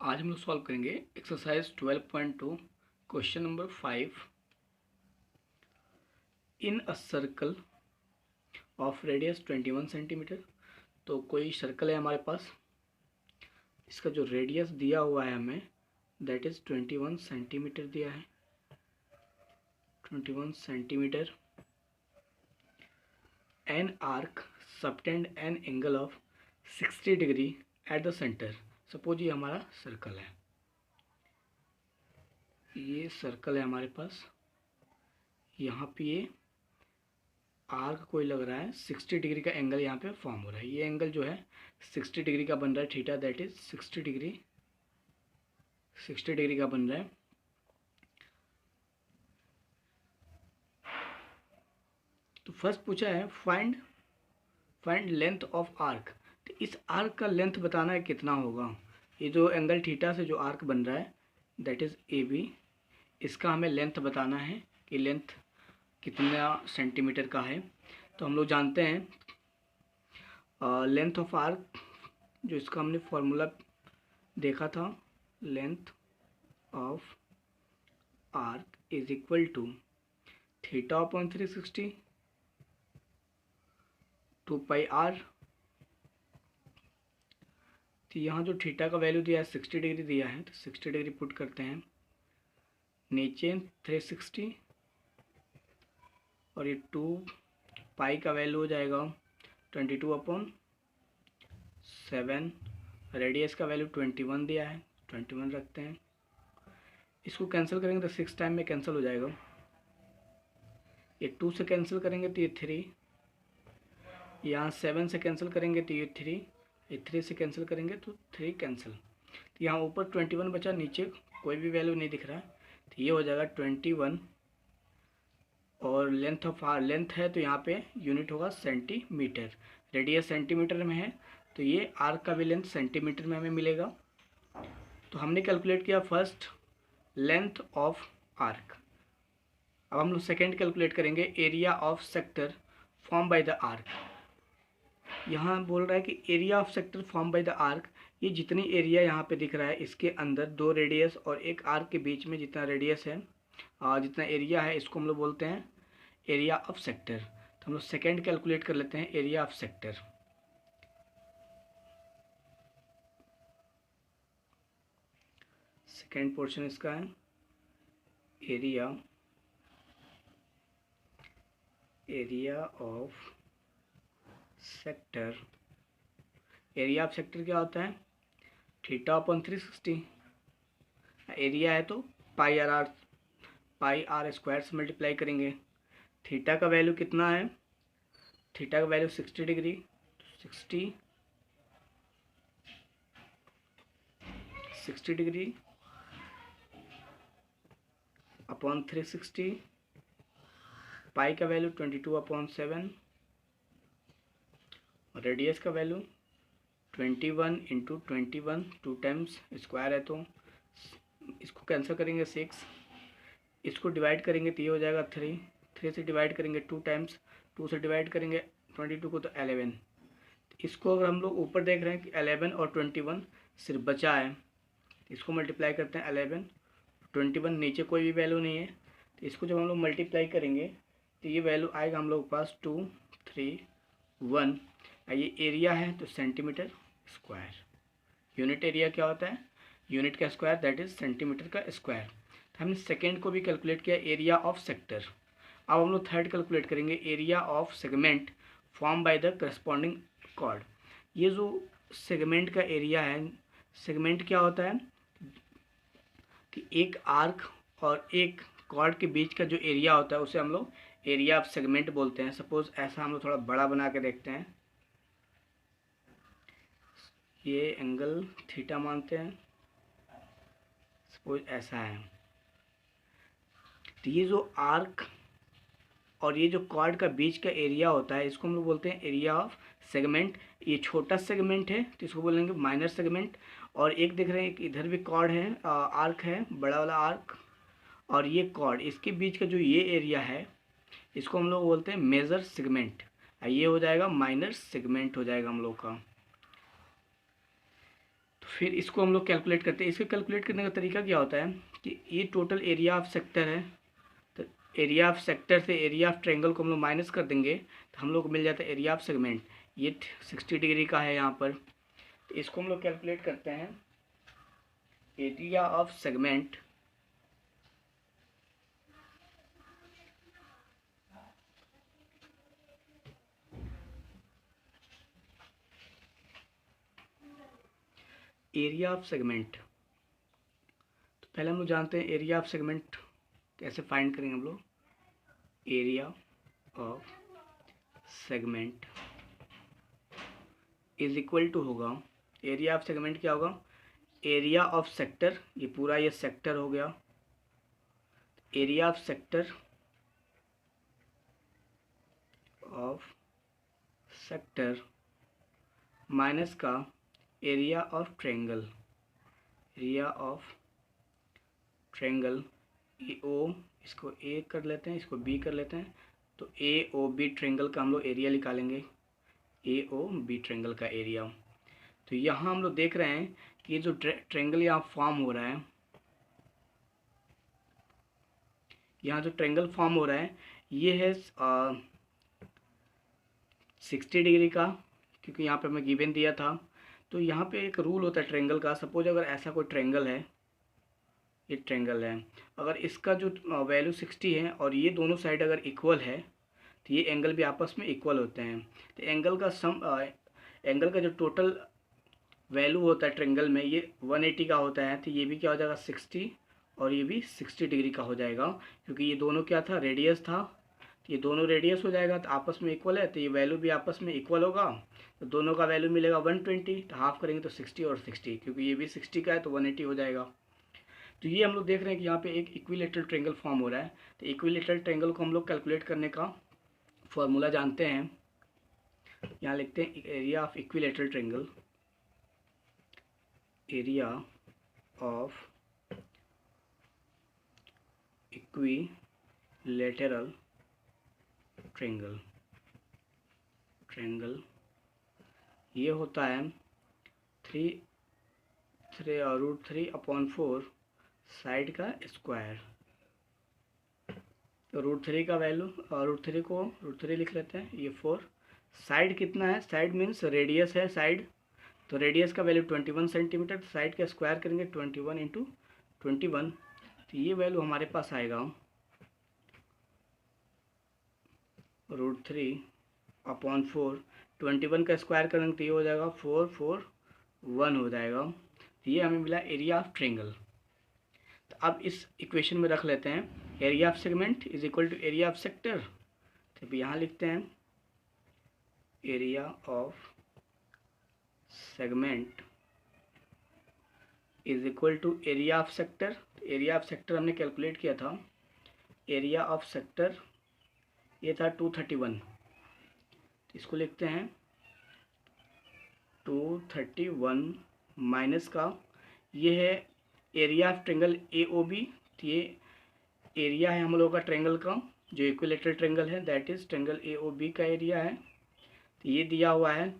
आज हम लोग सॉल्व करेंगे exercise 12.2 question number 5। In a circle of radius 21 centimetre. तो कोई सर्कल है हमारे पास, इसका जो रेडियस दिया हुआ है हमें दैट इज 21 सेंटीमीटर दिया है। 21 centimetre. An arc subtend an angle of 60 degree at the centre. Suppose ये हमारा सर्कल है, ये सर्कल है हमारे पास। यहाँ पे ये आर्क कोई लग रहा है, 60 डिग्री का एंगल यहाँ पे फॉर्म हो रहा है। ये एंगल जो है 60 डिग्री का बन रहा है, थीटा दैट इज 60 डिग्री का बन रहा है। तो फर्स्ट पूछा है फाइंड लेंथ ऑफ आर्क। तो इस आर्क का लेंथ बताना है कितना होगा। ये जो एंगल थीटा से जो आर्क बन रहा है दैट इज ए बी, इसका हमें लेंथ बताना है कि लेंथ कितना सेंटीमीटर का है। तो हम लोग जानते हैं लेंथ ऑफ आर्क, जो इसका हमने फॉर्मूला देखा था, length of arc is equal to theta upon 360 2 pi r. तो यहाँ जो थीटा का वैल्यू दिया है 60 डिग्री दिया है, तो 60 डिग्री पुट करते हैं, नीचे 360 और ये 2 पाई का वैल्यू हो जाएगा 22 अपॉन 7। रेडियस का वैल्यू 21 दिया है, 21 रखते हैं। इसको कैंसिल करेंगे तो 6 टाइम में कैंसिल हो जाएगा। ये 2 से कैंसिल करेंगे तो ये 3, यहाँ 7 से कैंसिल करेंगे तो ये 3, ये 3 से कैंसिल करेंगे तो 3 कैंसिल। तो यहाँ ऊपर 21 बचा, नीचे कोई भी वैल्यू नहीं दिख रहा है, तो ये हो जाएगा 21। और लेंथ ऑफ आर, लेंथ है तो यहाँ पे यूनिट होगा सेंटीमीटर, रेडियस सेंटीमीटर में है, तो ये आर्क का भी लेंथ सेंटीमीटर में हमें मिलेगा। तो हमने कैलकुलेट किया फर्स्ट लेंथ ऑफ आर्क। अब हम लोग सेकेंड कैलकुलेट करेंगे area of sector form by the arc. यहाँ बोल रहा है कि area of sector form by the arc, ये जितनी एरिया यहाँ पे दिख रहा है इसके अंदर 2 रेडियस और एक आर्क के बीच में जितना रेडियस है, जितना एरिया है, इसको हम लोग बोलते हैं एरिया ऑफ सेक्टर। तो हम लोग सेकेंड कैलकुलेट कर लेते हैं area of sector. Second portion इसका है area of sector. Area of sector क्या होता है, थीटा अपॉन 360। एरिया है तो पाई आर स्क्वायर से मल्टीप्लाई करेंगे। थीटा का वैल्यू कितना है, थीटा का वैल्यू 60 डिग्री, 60 डिग्री अपॉन 360, पाई का वैल्यू 22 अपॉन 7, रेडियस का वैल्यू 21 इंटू 21, 2 टाइम्स स्क्वायर है तो इसको कैंसिल करेंगे 6, इसको डिवाइड करेंगे तो ये हो जाएगा 3 से डिवाइड करेंगे 2 टाइम्स, 2 से डिवाइड करेंगे 22 को तो 11। इसको अगर हम लोग ऊपर देख रहे हैं कि 11 और 21 सिर्फ बचा है, इसको मल्टीप्लाई करते हैं 11 21, नीचे कोई भी वैल्यू नहीं है, तो इसको जब हम लोग मल्टीप्लाई करेंगे तो ये वैल्यू आएगा हम लोग पास 2 3 1। ये एरिया है तो सेंटीमीटर स्क्वायर। यूनिट एरिया क्या होता है, यूनिट का स्क्वायर दैट इज सेंटीमीटर का स्क्वायर। तो हमने सेकेंड को भी कैलकुलेट किया एरिया ऑफ सेक्टर। अब हम लोग थर्ड कैलकुलेट करेंगे area of segment form by the corresponding chord. ये जो सेगमेंट का एरिया है, सेगमेंट क्या होता है कि एक आर्क और एक कॉर्ड के बीच का जो एरिया होता है उसे हम लोग एरिया ऑफ सेगमेंट बोलते हैं। सपोज ऐसा हम लोग थोड़ा बड़ा बना के देखते हैं, ये एंगल थीटा मानते हैं, सपोज ऐसा है, तो ये जो आर्क और ये जो कॉर्ड का बीच का एरिया होता है इसको हम लोग बोलते हैं एरिया ऑफ सेगमेंट। ये छोटा सेगमेंट है तो इसको बोलेंगे माइनर सेगमेंट। और एक देख रहे हैं कि इधर भी कॉर्ड है, आर्क है, बड़ा वाला आर्क, और ये कॉर्ड, इसके बीच का जो ये एरिया है इसको हम लोग बोलते हैं मेजर सेगमेंट। ये हो जाएगा माइनर सेगमेंट हो जाएगा हम लोग का। तो फिर इसको हम लोग कैलकुलेट करते हैं। इसको कैलकुलेट करने का तरीका क्या होता है कि ये टोटल एरिया ऑफ सेक्टर है, तो एरिया ऑफ सेक्टर से एरिया ऑफ ट्रायंगल को हम लोग माइनस कर देंगे तो हम लोग को मिल जाता है एरिया ऑफ सेगमेंट। ये 60 डिग्री का है यहाँ पर, तो इसको हम लोग कैलकुलेट करते हैं। Area of segment area of segment, तो पहले हम लोग जानते हैं एरिया ऑफ सेगमेंट कैसे फाइंड करेंगे हम लोग। Area of segment is equal to होगा, एरिया ऑफ सेगमेंट क्या होगा, एरिया ऑफ सेक्टर, ये पूरा ये सेक्टर हो गया, एरिया ऑफ सेक्टर माइनस का area of triangle, area of triangle A O, इसको ए कर लेते हैं, इसको बी कर लेते हैं, तो ए ओ बी ट्रायंगल का हम लोग एरिया निकालेंगे, ए ओ बी ट्रायंगल का एरिया। तो यहाँ हम लोग देख रहे हैं कि ये जो ट्रायंगल यहाँ फॉर्म हो रहा है, यहाँ जो ट्रायंगल फॉर्म हो रहा है ये है 60 डिग्री का, क्योंकि यहाँ पे हमें गिवन दिया था। तो यहाँ पे एक रूल होता है ट्रायंगल का, सपोज अगर ऐसा कोई ट्रायंगल है, ये ट्रायंगल है, अगर इसका जो वैल्यू 60 है और ये दोनों साइड अगर इक्वल है तो ये एंगल भी आपस में इक्वल होते हैं। तो एंगल का जो टोटल वैल्यू होता है ट्रायंगल में ये 180 का होता है, तो ये भी क्या हो जाएगा 60 और ये भी 60 डिग्री का हो जाएगा, क्योंकि ये दोनों क्या था, रेडियस था, तो ये दोनों रेडियस हो जाएगा तो आपस में इक्वल है, तो ये वैल्यू भी आपस में इक्वल होगा, तो दोनों का वैल्यू मिलेगा 120, तो हाफ करेंगे तो 60 और 60, क्योंकि ये भी 60 का है तो 180 हो जाएगा। तो ये हम लोग देख रहे हैं कि यहाँ पे एक इक्विलेटरल ट्रायंगल फॉर्म हो रहा है। तो इक्विलेटरल ट्रायंगल को हम लोग कैलकुलेट करने का फॉर्मूला जानते हैं, यहाँ लिखते हैं area of equilateral triangle, area of equilateral triangle ये होता है √3/4 साइड का स्क्वायर। तो √3 का वैल्यू, √3 लिख लेते हैं, ये 4, साइड कितना है, साइड मीन्स रेडियस है साइड, तो रेडियस का वैल्यू 21 सेंटीमीटर, साइड का स्क्वायर करेंगे 21 × 21, तो ये वैल्यू हमारे पास आएगा √3/4, 21 का स्क्वायर करेंगे तो ये हो जाएगा 441 हो जाएगा। तो ये हमें मिला एरिया ऑफ ट्रायंगल। तो अब इस इक्वेशन में रख लेते हैं area of segment is equal to area of sector, तो यहाँ लिखते हैं area of segment is equal to area of sector. Area of sector हमने कैलकुलेट किया था, एरिया ऑफ सेक्टर ये था 231, इसको लिखते हैं 231 माइनस का ये है area of triangle A O B, तो ये एरिया है हम लोगों का ट्रायंगल का जो इक्विलेटरल ट्रायंगल है, that is triangle A O B का एरिया है। तो ये दिया हुआ है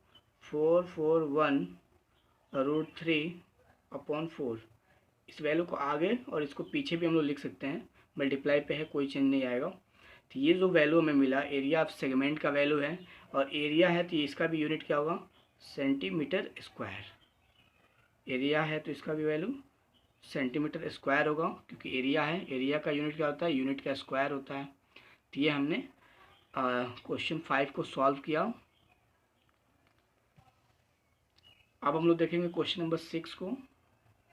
441/3/4, इस वैल्यू को आगे और इसको पीछे भी हम लोग लिख सकते हैं, मल्टीप्लाई पे है कोई चेंज नहीं आएगा। तो ये जो वैल्यू हमें मिला एरिया ऑफ सेगमेंट का वैल्यू है, और एरिया है तो इसका भी यूनिट क्या होगा, सेंटीमीटर स्क्वायर, एरिया है तो इसका भी वैल्यू सेंटीमीटर स्क्वायर होगा, क्योंकि एरिया है, एरिया का यूनिट क्या होता है, यूनिट का स्क्वायर होता है। तो ये हमने क्वेश्चन 5 को सॉल्व किया। अब हम लोग देखेंगे क्वेश्चन नंबर 6 को।